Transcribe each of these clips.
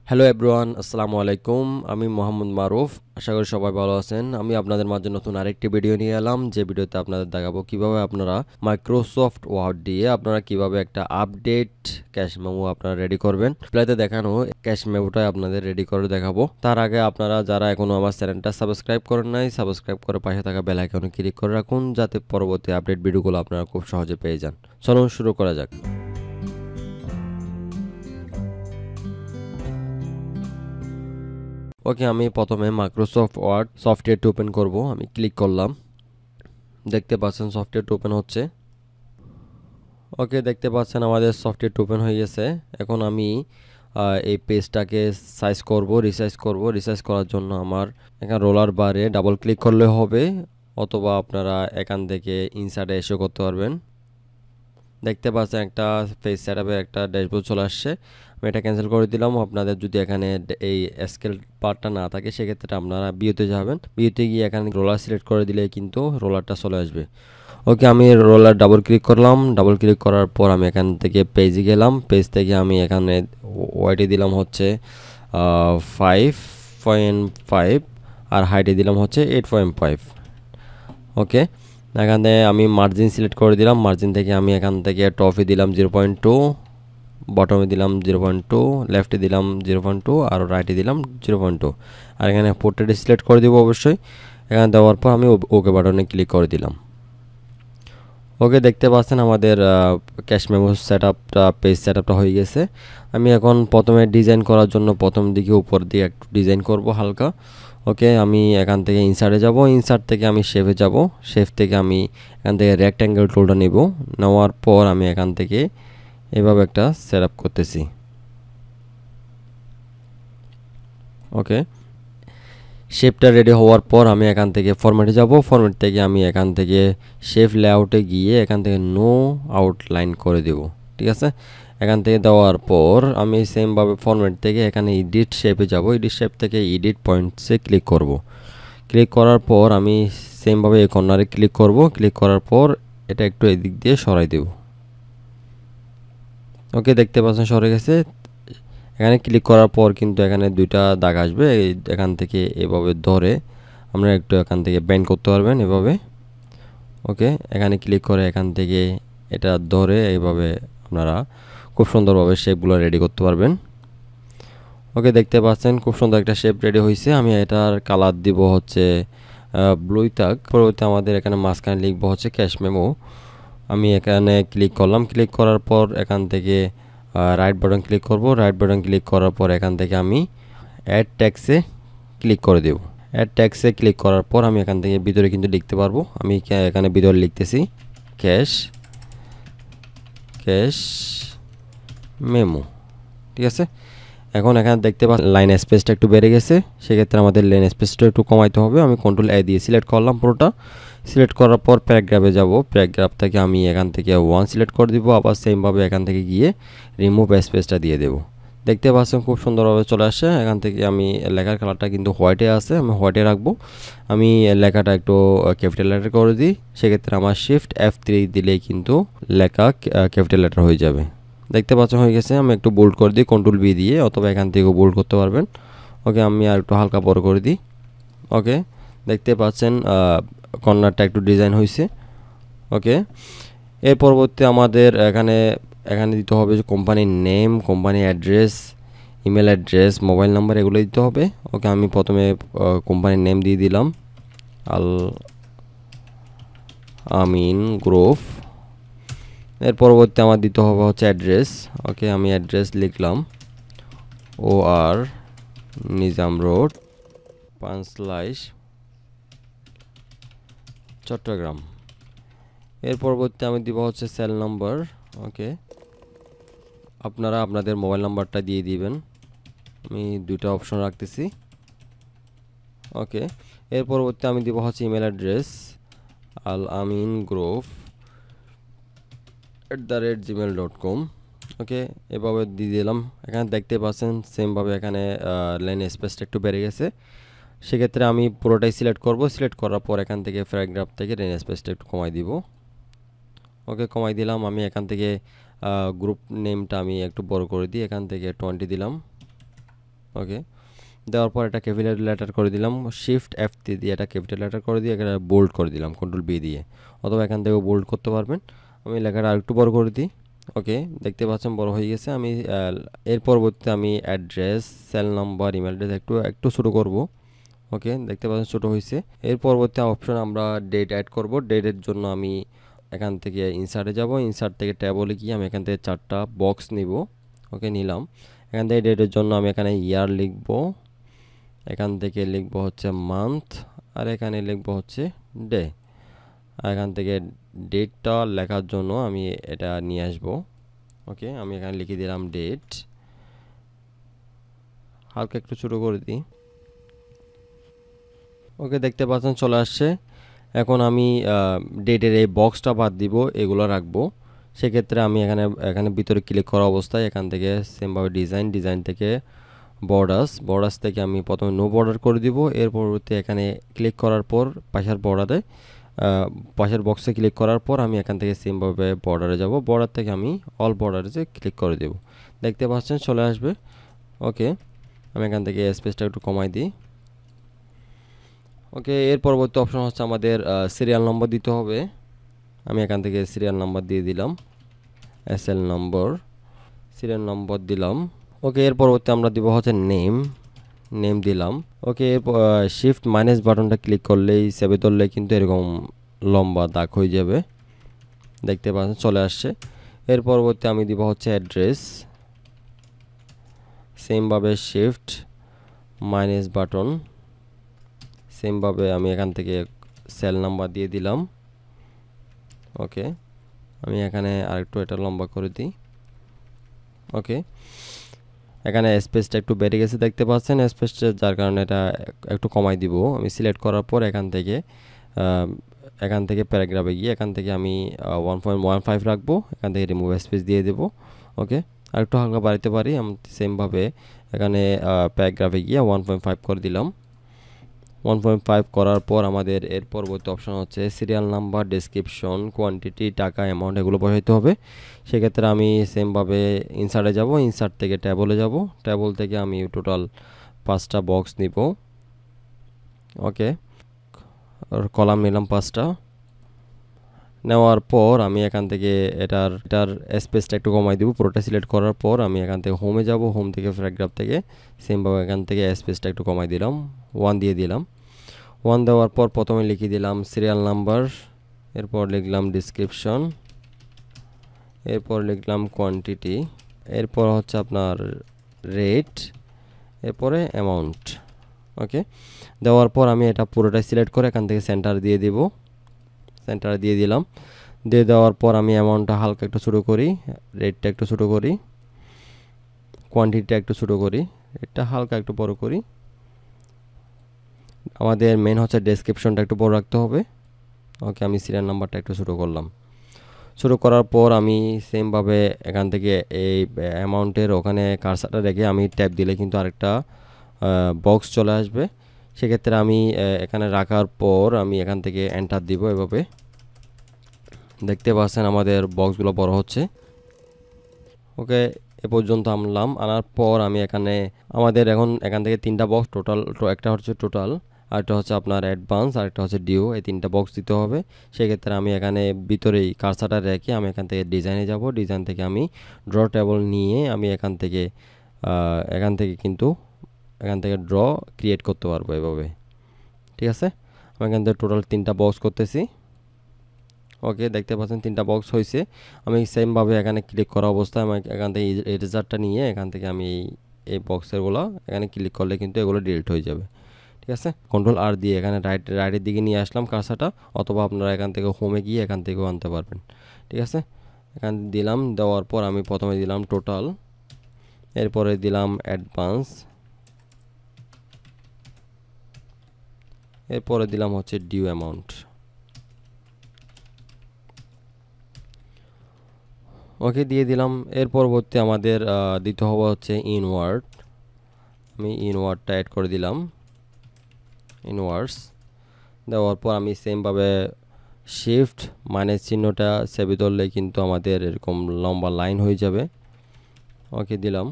Hello everyone, আসসালামু আলাইকুম। আমি মোহাম্মদ মারুফ। আশা করি সবাই ভালো আছেন। আমি আপনাদের মাঝে নতুন আরেকটি ভিডিও নিয়ে এলাম, যে ভিডিওতে আপনাদের দেখাবো কিভাবে আপনারা মাইক্রোসফট ওয়ার্ড দিয়ে আপনারা কিভাবে একটা আপডেট ক্যাশ মেমো আপনারা রেডি করবেন। প্লেতে দেখানো ক্যাশ মেমোটাই আপনাদের রেডি করে দেখাবো। তার আগে আপনারা যারা এখনো আমার চ্যানেলটা সাবস্ক্রাইব করেন নাই, সাবস্ক্রাইব করে পাশে থাকা বেল আইকনে ক্লিক করে রাখুন, যাতে পরবর্তী আপডেট ভিডিওগুলো আপনারা খুব সহজে পেয়ে যান। চলুন শুরু করা যাক। ওকে, আমি প্রথমে মাইক্রোসফট ওয়ার্ড সফটওয়্যারটি ওপেন করব। আমি ক্লিক করলাম, দেখতে পাচ্ছেন সফটওয়্যারটি ওপেন হচ্ছে। ওকে, দেখতে পাচ্ছেন আমাদের সফটওয়্যারটি ওপেন হয়ে গেছে। এখন আমি এই পেজটাকে সাইজ করব, রিসাইজ করার জন্য আমার এখানে রোলার বারে ডাবল ক্লিক করলে হবে, অথবা আপনারা এখান থেকে ইনসার্টে এসে করতে পারবেন। দেখতে পাচ্ছেন একটা পেজ সেটআপের একটা ড্যাশবোর্ড চলে আসছে। আমি এটা ক্যান্সেল করে দিলাম। আপনাদের যদি এখানে এই স্কেল পার্টটা না থাকে, সেক্ষেত্রে আপনারা ভিউতে যাবেন, ভিউতে গিয়ে এখানে রোলার সিলেক্ট করে দিলে কিন্তু রোলারটা চলে আসবে। ওকে, আমি রোলার ডাবল ক্লিক করলাম। ডাবল ক্লিক করার পর আমি এখান থেকে পেজে গেলাম। পেজ থেকে আমি এখানে ওয়াইটে দিলাম হচ্ছে 5.5 আর হাইটে দিলাম হচ্ছে 8.5। ওকে, এখানে আমি মার্জিন সিলেক্ট করে দিলাম। মার্জিন থেকে আমি এখান থেকে টপে দিলাম 0.2, বটমে দিলাম 0.2, লেফটে দিলাম 0.2 আর রাইটে দিলাম 0.2। আর এখানে পোর্ট্রেট সিলেক্ট করে দেবো অবশ্যই। এখানে দেওয়ার পর আমি ওকে বাটনে ক্লিক করে দিলাম। ওকে, দেখতে পাচ্ছেন আমাদের ক্যাশ মেমো সেটআপটা পেজ সেটআপটা হয়ে গেছে। আমি এখন প্রথমে ডিজাইন করার জন্য প্রথম দিকে উপর দিয়ে একটু ডিজাইন করব হালকা। ওকে, আমি এখান থেকে ইনসার্টে যাব, ইনসার্ট থেকে আমি শেপে যাব, শেপ থেকে আমি এখান থেকে রেক্ট্যাঙ্গেল টুলটা নেব। নেওয়ার পর আমি এখান থেকে এভাবে একটা সেটআপ করতেছি। ওকে, শেপটা রেডি হওয়ার পর আমি এখান থেকে ফরম্যাটে যাব। ফরম্যাট থেকে আমি এখান থেকে শেপ লেআউটে গিয়ে এখান থেকে নো আউটলাইন করে দেব। ঠিক আছে, এখান থেকে দেওয়ার পর আমি সেমভাবে ফরম্যাট থেকে এখানে এডিট শেপে যাব। এডিট শেপ থেকে এডিট পয়েন্টসে ক্লিক করব। ক্লিক করার পর আমি সেমভাবে এই কর্নারে ক্লিক করব। ক্লিক করার পর এটা একটু এদিক দিয়ে সরাই দেব। ওকে, দেখতে পাচ্ছেন সরে গেছে। এখানে ক্লিক করার পর কিন্তু এখানে দুইটা দাগ আসবে। এখান থেকে এভাবে ধরে আমরা একটু এখান থেকে বেন্ড করতে পারবেন এভাবে। ওকে, এখানে ক্লিক করে এখান থেকে এটা ধরে এইভাবে আপনারা খুব সুন্দরভাবে শেপগুলো রেডি করতে পারবেন। ওকে, দেখতে পাচ্ছেন খুব সুন্দর একটা শেপ রেডি হয়েছে। আমি এটার কালার দিব হচ্ছে ব্লুই থাক। পরবর্তী আমাদের এখানে মাঝখানে লিখবো হচ্ছে ক্যাশ মেমো। আমি এখানে ক্লিক করলাম। ক্লিক করার পর এখান থেকে রাইট বাটন ক্লিক করব। রাইট বাটন ক্লিক করার পর এখান থেকে আমি অ্যাড ট্যাক্সে ক্লিক করে দেব। অ্যাড ট্যাক্সে ক্লিক করার পর আমি এখান থেকে ভিতরে কিন্তু লিখতে পারবো। আমি এখানে ভিতরে লিখতেছি ক্যাশ মেমো। ঠিক আছে, এখন এখানে দেখতে পাচ্ছেন লাইন স্পেসটা একটু বেড়ে গেছে। সেক্ষেত্রে আমাদের লাইন স্পেসটা একটু কমাইতে হবে। আমি কন্ট্রোল এ দিয়ে সিলেক্ট করলাম পুরোটা। সিলেক্ট করার পর প্যারাগ্রাফে যাব। প্যারাগ্রাফ থেকে আমি এখান থেকে 1 সিলেক্ট করে দিব। আবার সেমভাবে এখান থেকে গিয়ে রিমুভ স্পেসটা দিয়ে দেব। দেখতে পাচ্ছেন খুব সুন্দরভাবে চলে আসে। এখান থেকে আমি লেখার কালারটা কিন্তু হোয়াইটে আছে, আমি হোয়াইটে রাখবো। আমি লেখাটা একটু ক্যাপিটাল লেটার করে দিই। সেক্ষেত্রে আমার শিফট F3 দিলেই কিন্তু লেখা ক্যাপিটাল লেটার হয়ে যাবে। দেখতে পাচ্ছেন হয়ে গেছে। আমি একটু বোল্ড করে দিই কন্ট্রোল বি দিয়ে, অথবা এখান থেকেও বোল্ড করতে পারবেন। ওকে, আমি আর একটু হালকা বড় করে দিই। ওকে, দেখতে পাচ্ছেন কর্নারটা একটু ডিজাইন হয়েছে। ওকে, এর পরবর্তী আমাদের এখানে দিতে হবে যে কোম্পানির name, company address, email address, mobile number, এগুলো দিতে হবে। ওকে, আমি প্রথমে কোম্পানির নেম দিয়ে দিলাম আল আমিন গ্রুপ। এর পরবর্তী আমার দিতে হবে হচ্ছে অ্যাড্রেস। ওকে, আমি অ্যাড্রেস লিখলাম OR নিজাম রোড, পাঁচলাইশ, চট্টগ্রাম। এর পরবর্তী আমি দিব হচ্ছে সেল নাম্বার। ওকে, আপনারা আপনাদের মোবাইল নাম্বারটা দিয়ে দিবেন। আমি দুইটা অপশন রাখতেছি। ওকে, এর পরবর্তী আমি দিব হচ্ছে ইমেল অ্যাড্রেস আল আমিন গ্রুপ @gmail.com। ওকে, এভাবে দিয়ে দিলাম। এখানে দেখতে পাচ্ছেন সেমভাবে এখানে লাইন স্পেসটা একটু বেড়ে গেছে। সেক্ষেত্রে আমি পুরোটাই সিলেক্ট করব। সিলেক্ট করার পর এখান থেকে প্যারাগ্রাফ থেকে লাইন স্পেসটা একটু কমাই দিব। ওকে, কমাই দিলাম। আমি এখান থেকে গ্রুপ নেমটা আমি একটু বড় করে দিই। এখান থেকে 20 দিলাম। ওকে, দেওয়ার পর এটা ক্যাপিটাল লেটার করে দিলাম, শিফট F3 দিয়ে এটা ক্যাপিটাল লেটার করে দিয়ে এটা বোল্ড করে দিলাম কন্ট্রোল B দিয়ে, অথবা এখান থেকেও বোল্ড করতে পারবেন। আমি লেখাটা আরেকটু বড় করে দিই। ওকে, দেখতে পাচ্ছেন বড় হয়ে গেছে। আমি এর পরবর্তীতে আমি address, cell number, email address একটু ছোটো করব। ওকে, দেখতে পাচ্ছেন ছোটো হয়েছে। এর পরবর্তী অপশন আমরা ডেট অ্যাড করব। ডেটের জন্য আমি এখান থেকে ইনসার্টে যাব, ইনসার্ট থেকে ট্যাবলে গিয়ে আমি এখান থেকে 4টা বক্স নিব। ওকে, নিলাম। এখান থেকে ডেটের জন্য আমি এখানে ইয়ার লিখব, এখান থেকে লিখব হচ্ছে মান্থ, আর এখানে লিখব হচ্ছে ডে। আর এখান থেকে ডেটটা লেখার জন্য আমি এটা নিয়ে আসব। ওকে, আমি এখানে লিখে দিলাম ডেট, হালকা একটু ছোটো করে দিই। ওকে, দেখতে পাচ্ছেন চলে আসছে। এখন আমি ডেটের এই বক্সটা বাদ দিব, এগুলো রাখবো। সেক্ষেত্রে আমি এখানে ভিতরে ক্লিক করা অবস্থায় এখান থেকে সেমভাবে ডিজাইন থেকে বর্ডার্স থেকে আমি প্রথমে নো বর্ডার করে দিব। এর পরবর্তী এখানে ক্লিক করার পর পাশের বক্সে ক্লিক করার পর আমি এখান থেকে সেমভাবে বর্ডারে যাব। বর্ডার থেকে আমি অল বর্ডারে ক্লিক করে দেব। দেখতে পাচ্ছেন চলে আসবে। ওকে, আমি এখান থেকে স্পেসটা একটু কমাই দিই। ওকে, এর পরবর্তী অপশন হচ্ছে আমাদের সিরিয়াল নম্বর দিতে হবে। আমি এখান থেকে সিরিয়াল নাম্বার দিয়ে দিলাম, SL নম্বর, সিরিয়াল নম্বর দিলাম। ওকে, এর পরবর্তী আমরা দিব হচ্ছে নেম দিলাম। ওকে, শিফট মাইনাস বাটনটা ক্লিক করলেই সেভে ধরলে কিন্তু এরকম লম্বা দাগ হয়ে যাবে। দেখতে পাচ্ছেন চলে আসছে। এর পরবর্তী আমি দিব হচ্ছে অ্যাড্রেস, সেমভাবে শিফট মাইনাস বাটন, সেমভাবে আমি এখান থেকে সেল নাম্বার দিয়ে দিলাম। ওকে, আমি এখানে আরেকটু এটা লম্বা করে দিই। ওকে, এখানে স্পেসটা একটু বেড়ে গেছে দেখতে পাচ্ছেন স্পেসটা, যার কারণে এটা একটু কমাই দিব। আমি সিলেক্ট করার পর এখান থেকে প্যারাগ্রাফে গিয়ে এখান থেকে আমি 1.15 রাখবো। এখান থেকে রিমুভ স্পেস দিয়ে দেবো। ওকে, আর একটু হালকা বাড়াতে পারি। আমি সেমভাবে এখানে প্যারাগ্রাফে গিয়ে 1.5 করে দিলাম। 1.5 করার পর আমাদের এর পরবর্তী অপশন হচ্ছে সিরিয়াল নাম্বার, ডেসক্রিপশন, কোয়ান্টিটি, টাকা, অ্যামাউন্ট এগুলো বসাইতে হবে। সেক্ষেত্রে আমি সেমভাবে ইনসার্টে যাব, ইনসার্ট থেকে ট্যাবলে যাব, ট্যাবল থেকে আমি টোটাল 5টা বক্স নিব। ওকে, আর কলাম নিলাম 5টা। নেওয়ার পর আমি এখান থেকে এটার স্পেসটা একটু কমাই দিব। পুরোটা সিলেক্ট করার পর আমি এখান থেকে হোমে যাব, হোম থেকে প্যারাগ্রাফ থেকে সেমভাবে এখান থেকে স্পেসটা একটু কমাই দিলাম, 1 দিয়ে দিলাম। 1 দেওয়ার পর প্রথমে লিখে দিলাম সিরিয়াল নাম্বার, এরপর লিখলাম ডিসক্রিপশন, এরপর লিখলাম কোয়ান্টিটি, এরপর হচ্ছে আপনার রেট, এরপরে অ্যামাউন্ট। ওকে, দেওয়ার পর আমি এটা পুরোটাই সিলেক্ট করে এখান থেকে সেন্টার দিয়ে দিব, সেন্টার দিয়ে দিলাম। দিয়ে দেওয়ার পর আমি অ্যামাউন্টটা হালকা একটু ছোটো করি, রেটটা একটু ছোটো করি, কোয়ান্টিটিটা একটু ছোটো করি, রেটটা হালকা একটু বড় করি। আমাদের মেন হচ্ছে ডেসক্রিপশনটা একটু বড় রাখতে হবে। ওকে, আমি সিরিয়াল নাম্বারটা একটু ছোটো করলাম। ছোটো করার পর আমি সেমভাবে এখান থেকে এই অ্যামাউন্টের ওখানে কার্সারটা রেখে আমি ট্যাপ দিলে কিন্তু আরেকটা বক্স চলে আসবে। সেক্ষেত্রে আমি এখানে রাখার পর আমি এখান থেকে এন্টার দিব। এভাবে দেখতে পাচ্ছেন আমাদের বক্সগুলো বড় হচ্ছে। ওকে, এ পর্যন্ত আনার পর আমি আমাদের এখান থেকে 3টা বক্স টোটাল, একটা হচ্ছে টোটাল, আরেকটা হচ্ছে আপনার অ্যাডভান্স, আরেকটা হচ্ছে ডিও, এই 3টা বক্স দিতে হবে। সেক্ষেত্রে আমি এখানে ভিতরেই কার্সারটা রেখে আমি এখান থেকে ডিজাইনে যাব। ডিজাইন থেকে আমি ড্র টেবল নিয়ে আমি এখান থেকে ড্র ক্রিয়েট করতে পারবো এভাবে। ঠিক আছে, আমি এখান থেকে টোটাল 3টা বক্স করতেছি। ওকে, দেখতে পাচ্ছেন 3টা বক্স হয়েছে। আমি সেমভাবে এখানে ক্লিক করা অবস্থায় আমি এখান থেকে ইরেজারটা নিয়ে এখান থেকে আমি এই বক্সেরগুলো এখানে ক্লিক করলে কিন্তু এগুলো ডিলিট হয়ে যাবে। ঠিক আছে, কন্ট্রোল আর দিয়ে এখানে রাইটের দিকে নিয়ে আসলাম কার্সারটা, অথবা আপনারা এখান থেকে হোমে গিয়ে এখান থেকেও আনতে পারবেন। ঠিক আছে, এখান দিলাম। দেওয়ার পর আমি প্রথমে দিলাম টোটাল, এরপরে দিলাম অ্যাডভান্স, এরপরে দিলাম হচ্ছে ডিউ অ্যামাউন্ট। ওকে, দিয়ে দিলাম। এর পরবর্তী আমাদের দিতে হবে হচ্ছে ইনওয়ার্ড। আমি ইনওয়ার্ডটা অ্যাড করে দিলাম, ইনওয়ার্ডস। দেওয়ার পর আমি সেমভাবে শিফট মাইনাস চিহ্নটা চেপে ধরলে কিন্তু আমাদের এরকম লম্বা লাইন হয়ে যাবে। ওকে, দিলাম।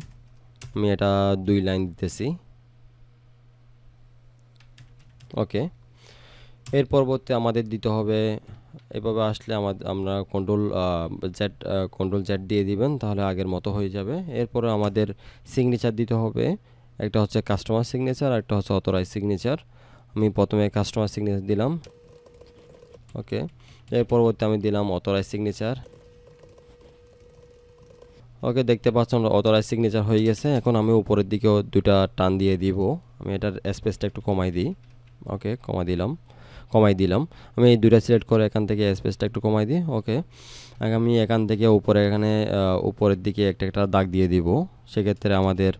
আমি এটা 2 লাইন দিতেছি। ওকে, এর পরবর্তী আমাদের দিতে হবে, এভাবে আসলে আমরা কন্ট্রোল জেড দিয়ে দিবেন, তাহলে আগের মতো হয়ে যাবে। এরপরে আমাদের সিগনেচার দিতে হবে, একটা হচ্ছে কাস্টমার সিগনেচার আর একটা হচ্ছে অথরাইজ সিগনেচার। আমি প্রথমে কাস্টমার সিগনেচার দিলাম। ওকে, এর পরবর্তী আমি দিলাম অথরাইজ সিগনেচার। ওকে, দেখতে পাচ্ছেন অথরাইজ সিগনেচার হয়ে গেছে। এখন আমি উপরের দিকেও দুটা টান দিয়ে দিব। আমি এটার স্পেসটা একটু কমাই দিই। ওকে, কমাই দিলাম। আমি এই দুইটা সিলেক্ট করে এখান থেকে স্পেসটা একটু কমাই দিই। ওকে, আমি এখান থেকে এখানে উপরের দিকে একটা দাগ দিয়ে দিব। সেক্ষেত্রে আমাদের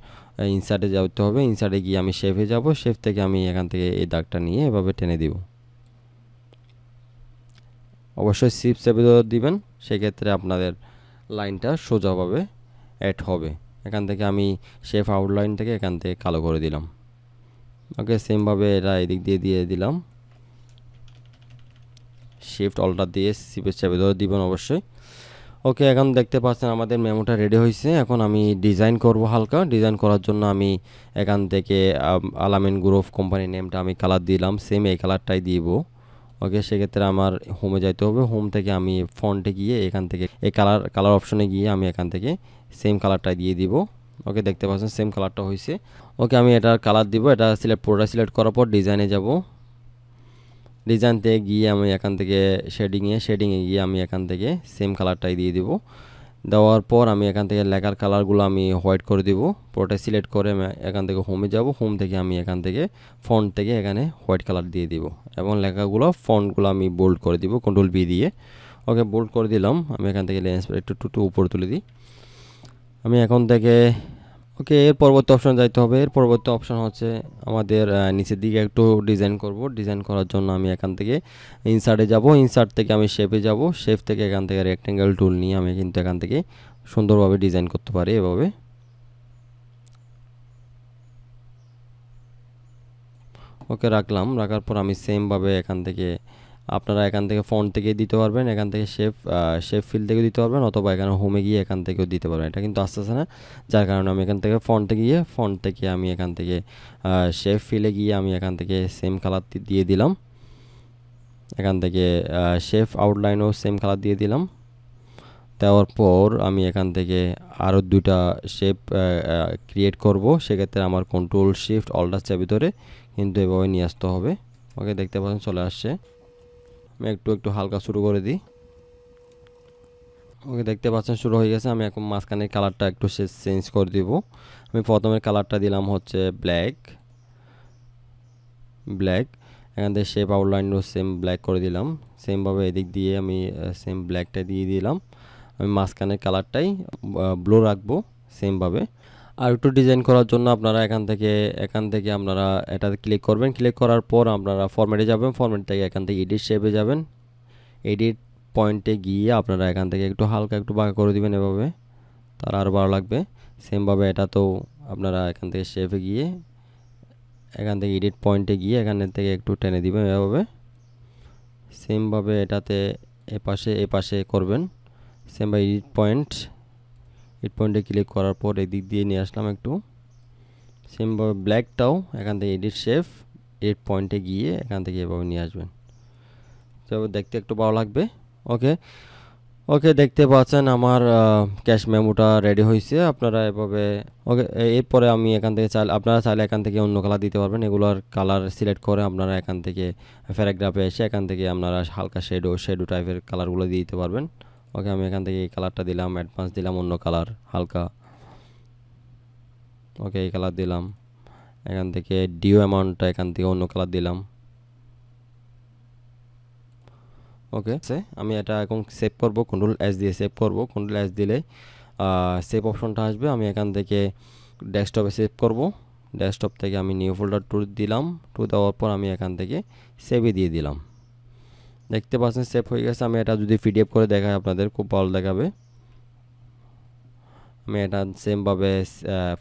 ইনসার্টে যেতে হবে। ইনসার্টে গিয়ে আমি শেপে যাব। শেপ থেকে আমি এখান থেকে এই দাগটা নিয়ে এভাবে টেনে দিব। অবশ্যই শিফট চেপে দিবেন, সেক্ষেত্রে আপনাদের লাইনটা সোজাভাবে অ্যাড হবে। এখান থেকে আমি শেপ আউটলাইন থেকে এখান থেকে কালো করে দিলাম। ওকে, সেমভাবে এটা এদিক দিয়ে দিলাম। শিফট অল্টার দিয়ে শিফট চেপে দিবেন অবশ্যই। ওকে, এখন দেখতে পাচ্ছেন আমাদের মেমোটা রেডি হয়েছে। এখন আমি ডিজাইন করব। হালকা ডিজাইন করার জন্য আমি এখান থেকে আলামিন গ্রুপ কোম্পানি নেমটা আমি কালার দিলাম, সেম এই কালারটাই দিব। ওকে, সেক্ষেত্রে আমার হোমে যাইতে হবে। হোম থেকে আমি ফন্টে গিয়ে এখান থেকে এই কালার অপশনে গিয়ে আমি এখান থেকে সেম কালারটাই দিয়ে দিব। ওকে, দেখতে পাচ্ছেন সেম কালারটা হয়েছে। ওকে, আমি এটার কালার দিব। এটা পুরোটা সিলেক্ট করার পর ডিজাইনে যাব। ডিজাইনতে গিয়ে আমি এখান থেকে শেডিংয়ে গিয়ে আমি এখান থেকে সেম কালারটাই দিয়ে দিব। দেওয়ার পর আমি এখান থেকে লেখার কালারগুলো আমি হোয়াইট করে দিব। পুরোটা সিলেক্ট করে আমি এখান থেকে হোমে যাব। হোম থেকে আমি এখান থেকে ফন্ট থেকে এখানে হোয়াইট কালার দিয়ে দিব এবং লেখাগুলো ফন্টগুলো আমি বোল্ড করে দিব কন্ট্রোল বি দিয়ে। ওকে, বোল্ড করে দিলাম। আমি এখান থেকে লেন্স একটু উপরে তুলে দিই। আমি এখন থেকে ওকে, এর পরবর্তী অপশন যাইতে হবে। এর পরবর্তী অপশন হচ্ছে আমাদের নিচের দিকে একটু ডিজাইন করব। ডিজাইন করার জন্য আমি এখান থেকে ইনসার্টে যাব। ইনসার্ট থেকে আমি শেপে যাব। শেপ থেকে এখান থেকে রেক্টেঙ্গেল টুল নিয়ে আমি কিন্তু এখান থেকে সুন্দরভাবে ডিজাইন করতে পারি এভাবে। ওকে, রাখার পর আমি সেমভাবে এখান থেকে আপনারা এখান থেকে ফন্ট থেকে দিতে পারবেন, এখান থেকে শেপ ফিল থেকে দিতে পারবেন, অথবা এখানে হোমে গিয়ে এখান থেকেও দিতে পারবেন। এটা কিন্তু আসতেছে না, যার কারণে আমি এখান থেকে ফন্ট থেকে আমি এখান থেকে শেপ ফিলে গিয়ে আমি এখান থেকে সেম কালার দিয়ে দিলাম। এখান থেকে শেপ আউটলাইনও সেম কালার দিয়ে দিলাম। দেওয়ার পর আমি এখান থেকে আরও দুটা শেপ ক্রিয়েট করব। সেক্ষেত্রে আমার কন্ট্রোল শিফট অল্টার চেপে ধরে কিন্তু এভাবে নিয়ে আসতে হবে। ওকে, দেখতে পাচ্ছেন চলে আসছে। আমি একটু হালকা শুরু করে দিই। ওকে, দেখতে পাচ্ছেন শুরু হয়ে গেছে। আমি এখন মাঝখানের কালারটা একটু চেঞ্জ করে দিব। আমি প্রথমে কালারটা দিলাম হচ্ছে ব্ল্যাক। এখান থেকে শেপ আউটলাইনও সেম ব্ল্যাক করে দিলাম। সেমভাবে এদিক দিয়ে আমি সেম ব্ল্যাকটা দিয়ে দিলাম। আমি মাঝখানের কালারটাই ব্লু রাখবো সেমভাবে। আর একটু ডিজাইন করার জন্য আপনারা এখান থেকে আপনারা এটাতে ক্লিক করবেন। ক্লিক করার পর আপনারা ফরম্যাটে যাবেন। ফরম্যাট থেকে এখান থেকে এডিট শেপে যাবেন। এডিট পয়েন্টে গিয়ে আপনারা এখান থেকে একটু হালকা একটু বাঁকা করে দিবেন এভাবে, তার আরও ভালো লাগবে। সেমভাবে এটাতেও আপনারা এখান থেকে শেপে গিয়ে এখান থেকে এডিট পয়েন্টে গিয়ে এখান থেকে একটু টেনে দিবেন এভাবে। সেমভাবে এটাতে এপাশে করবেন। সেমভাবে এডিট পয়েন্টে ক্লিক করার পর এদিক দিয়ে নিয়ে আসলাম একটু। সেমভাবে ব্ল্যাকটাও এখান থেকে এডিট পয়েন্টে গিয়ে এখান থেকে এভাবে নিয়ে আসবেন, তবে দেখতে একটু ভালো লাগবে। ওকে, দেখতে পাচ্ছেন আমার ক্যাশ মেমোটা রেডি হয়েছে। আপনারা এভাবে ওকে, এরপরে আমি আপনারা চাইলে এখান থেকে অন্য কালার দিতে পারবেন। এগুলোর কালার সিলেক্ট করে আপনারা এখান থেকে প্যারাগ্রাফে এসে এখান থেকে আপনারা হালকা শেডো টাইপের কালারগুলো দিয়ে দিতে পারবেন। ওকে, আমি এখান থেকে এই কালারটা দিলাম, অ্যাডভান্স দিলাম, অন্য কালার হালকা। ওকে, এই কালার দিলাম। এখান থেকে ডিও অ্যামাউন্টটা এখান থেকে অন্য কালার দিলাম। ওকে, আমি এটা এখন সেভ করব। কন্ট্রোল এস দিয়ে সেভ করব। কন্ট্রোল এস দিলে সেভ অপশনটা আসবে। আমি এখান থেকে ডেস্কটপে সেভ করব। ডেস্কটপ থেকে আমি নিউ ফোল্ডার দিলাম। দেওয়ার পর আমি এখান থেকে সেভে দিয়ে দিলাম। দেখতে পাচ্ছেন সেভ হয়ে গেছে। আমি এটা যদি পিডিএফ করে দেখাই আপনাদের খুব ভালো দেখাবে। আমি এটা সেমভাবে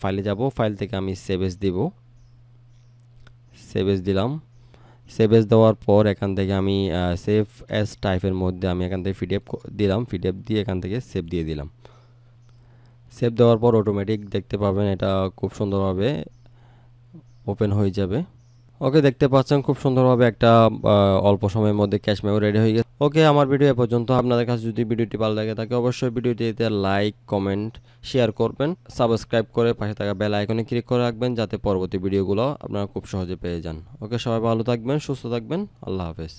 ফাইলে যাব। ফাইল থেকে আমি সেভ এস দিব। সেভ এস দিলাম। সেভ এস দেওয়ার পর এখান থেকে আমি সেভ এস টাইপের মধ্যে আমি এখান থেকে পিডিএফ দিলাম। পিডিএফ দিয়ে এখান থেকে সেভ দিয়ে দিলাম। সেভ দেওয়ার পর অটোমেটিক দেখতে পাবেন এটা খুব সুন্দরভাবে ওপেন হয়ে যাবে। ওকে, দেখতে পাচ্ছেন খুব সুন্দরভাবে একটা অল্প সময়ের মধ্যে ক্যাশ মেমো রেডি হয়ে গেছে। ওকে, আমার ভিডিও এ পর্যন্ত। আপনাদের কাছে যদি ভিডিওটি ভালো লাগে থাকে অবশ্যই ভিডিওটিতে লাইক, কমেন্ট, শেয়ার করবেন। সাবস্ক্রাইব করে পাশে থাকা বেল আইকনে ক্লিক করে রাখবেন যাতে পরবর্তী ভিডিওগুলো আপনারা খুব সহজে পেয়ে যান। ওকে, সবাই ভালো থাকবেন, সুস্থ থাকবেন। আল্লাহ হাফেজ।